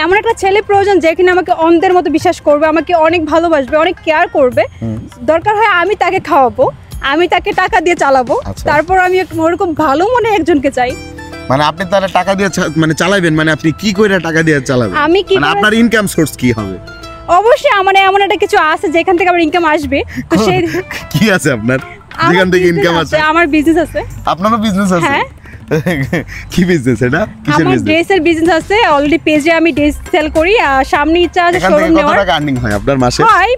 এমন একটা ছেলে প্রয়োজন যে কিনা আমাকে অন্ধের মতো বিশ্বাস করবে, আমাকে অনেক ভালোবাসবে, অনেক কেয়ার করবে। দরকার হয় আমি তাকে খাওয়াবো, আমি তাকে টাকা দিয়ে চালাবো, তারপর আমি ওরকম ভালো মনে একজনকে চাই। মানে আপনি তাহলে টাকা দিয়ে মানে চালাবেন, মানে আপনি কি করে টাকা দিয়ে চালাবেন? আমি কি মানে আপনার ইনকাম সোর্স কি হবে? অবশ্যই আমার এমন একটা কিছু আছে যেখান থেকে আমার ইনকাম আসবে। তো সেই কি আছে আপনার যেখান থেকে ইনকাম আছে? আমার বিজনেস আছে। আপনারও বিজনেস আছে? হ্যাঁ। কি বিজনেস এটা? কিসের বিজনেস? আমার ড্রেসের বিজনেস আছে, অলরেডি পেজে আমি ড্রেস সেল করি। আর সামনে ইচ্ছা আছে শোরুম নেওয়ার। কত টাকা আর্নিং হয় আপনার মাসে? হয়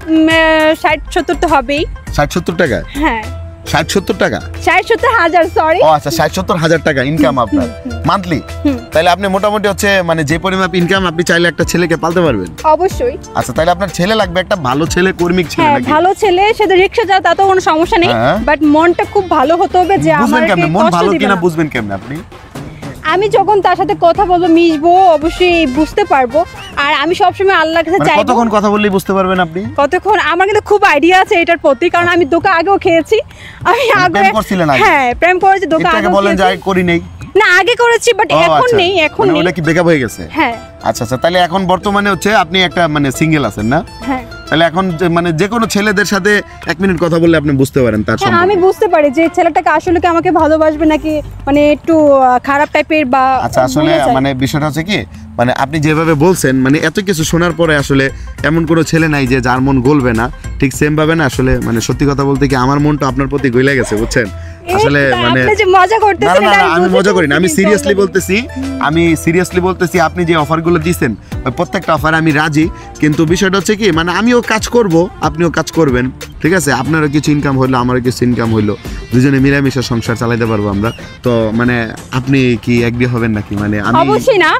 60-70 তো হবেই। 60-70 টাকা? হ্যাঁ 60-70 টাকা? 60-70 হাজার, সরি। ও আচ্ছা, 60-70 হাজার টাকা ইনকাম আপনার মান্থলি। তাহলে আপনি মোটামুটি হচ্ছে মানে যে পরিমাণ ইনকাম আপনি চাইলে একটা ছেলেকে পালতে পারবেন? অবশ্যই। আচ্ছা, তাহলে আপনার ছেলে লাগবে, একটা ভালো ছেলে, কর্মিক ছেলে নাকি? ভালো ছেলে, সেটা রিকশা যায় তাতে কোনো সমস্যা নেই, বাট মনটা খুব ভালো হতে হবে। যে আমাকে মন ভালো কিনা বুঝবেন কেমনে আপনি? আমি যখন তার সাথে কথা বলবো, মিশবো, অবশ্যই বুঝতে পারবো। আর আমি সবসময় আল্লাহর কাছে চাইবো। কতক্ষণ কথা বললেই বুঝতে পারবেন আপনি? কতক্ষণ আমার কিন্তু খুব আইডিয়া আছে এটার প্রতি, কারণ আমি দোকা আগেও খেয়েছি। আমি আগে প্রেম করছিলেন আগে? হ্যাঁ প্রেম করেছি, দোকা আগে বলেন যে আগে করি নেই না, আগে করেছি বাট এখন নেই। এখন নেই। ওটা কি ব্রেকআপ হয়ে গেছে? হ্যাঁ। আচ্ছা আচ্ছা, তাহলে এখন বর্তমানে হচ্ছে আপনি একটা মানে সিঙ্গেল আছেন না? হ্যাঁ। তাহলে এখন মানে যে কোনো ছেলেদের সাথে 1 মিনিট কথা বললে আপনি বুঝতে পারেন তার সম্পর্কে? আমি বুঝতে পারি যে ছেলেটাকে আসলে কি আমাকে ভালোবাসবে নাকি মানে একটু খারাপ টাইপের বা। আচ্ছা, আসলে মানে বিষয়টা হচ্ছে কি, মানে আপনি যেভাবে বলছেন, মানে এত কিছু শোনার পরে আসলে এমন কোনো ছেলে নাই যে যার মন গলবে না। ঠিক সেম ভাবে না আসলে, মানে সত্যি কথা বলতে কি আমার মনটা আপনার প্রতি গইলা গেছে, বুঝছেন? আসলে মানে আপনি যে মজা করতেছেন, না আমি মজা করি না, আমি সিরিয়াসলি বলতেছি। আপনি যে অফারগুলো দিয়েছেন প্রত্যেকটা অফারে আমি রাজি, কিন্তু বিষয়টা হচ্ছে কি, মানে আমিও কাজ করব, আপনিও কাজ করবেন, ঠিক আছে? আপনারও কিছু ইনকাম হইলো, আমারও কিছু ইনকাম হইলো, দুজনে মিলেমিশে সংসার চালাতে পারবো আমরা। তো মানে আপনি কি এগ্রি হবেন নাকি? মানে আমি অবশ্যই না,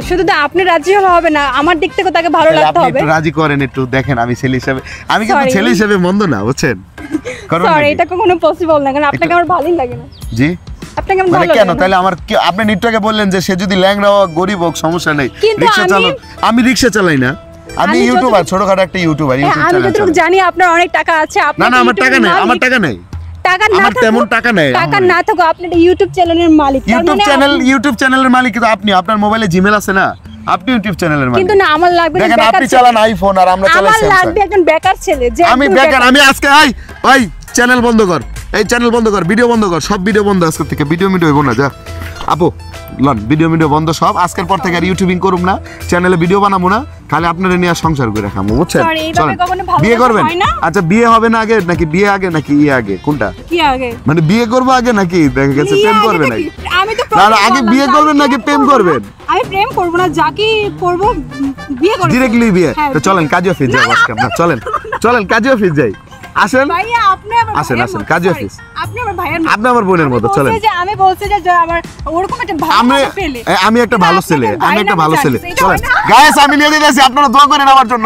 শুধু তো আপনি রাজি হলে হবে না, আমার দিক থেকে তাকে ভালো লাগতে হবে। আপনি একটু রাজি করেন, একটু দেখেন। আমি ছেলে হিসেবে, আমি কিন্তু ছেলে হিসেবে মন্দ না, বুঝছেন? সরি, এটা কখনো পসিবল না, কারণ আপনাকে আমার ভালোই লাগে না। জি, আপনাকে আমার ভালো লাগে না। কেন? তাহলে আমার আপনি নিটটাকে বললেন যে সে যদি ল্যাংড়া হোক, গরিব হোক, সমস্যা নেই, রিকশা চালান। আমি রিকশা চালাই না, আমি ইউটিউবার, ছোটখাটো একটা ইউটিউবার, ইউটিউব চ্যানেল। আমি যতটুকু জানি আপনার অনেক টাকা আছে। না না, আমার টাকা নেই, আমার টাকা নেই। টাকা না আমার তেমন টাকা নেই। টাকা না থাকো, আপনি একটা ইউটিউব চ্যানেলের মালিক। ইউটিউব চ্যানেলের মালিক কিন্তু আপনি। আপনার মোবাইলে জিমেল আছে না? আপনি ইউটিউব চ্যানেলের মালিক। কিন্তু না, আমার লাগবে দেখেন, আপনি চালান আইফোন আর আমরা চালাই স্যামসাং। আমার লাগবে একজন বেকার ছেলে। যে আমি বেকার, আমি আজকে ওই চ্যানেল বন্ধ কর, এই চ্যানেল বন্ধ কর, ভিডিও বন্ধ কর, সব ভিডিও বন্ধ আজকে থেকে। ভিডিও হইব না, যা আপু লন, ভিডিও বন্ধ সব। আজকের পর থেকে আর ইউটিউবিং করুম না, চ্যানেলে ভিডিও বানাবো না, খালি আপনারা নিয়ে সংসার করে খামো, বুঝছেন? চলেন, বিয়ে করবেন? আচ্ছা, বিয়ে হবে না আগে নাকি বিয়ে আগে নাকি ইয়ে আগে, কোনটা? কি আগে? মানে বিয়ে করবো আগে নাকি দেখা গেছে প্রেম করবেন নাকি? আমি তো না আগে বিয়ে করবেন নাকি প্রেম করবেন? আমি প্রেম করব না, যাকে করব বিয়ে করব, ডিরেক্টলি বিয়ে। তো চলেন কাজী অফিস যাই আজকে আমরা, চলেন কাজী অফিস যাই। আসেন ভাইয়া, আপনি আমার আসেন কাজী অফিস। আপনি আমার ভাইয়ের, আপনি আমার বোনের মতো। চলেন, আমি বলছি যে আমার ওরকম একটা ভালো ছেলে, আমি একটা ভালো ছেলে, চলেন গাইস, আমি নিয়ে যাচ্ছি, আপনারা দোয়া করেন আমার জন্য।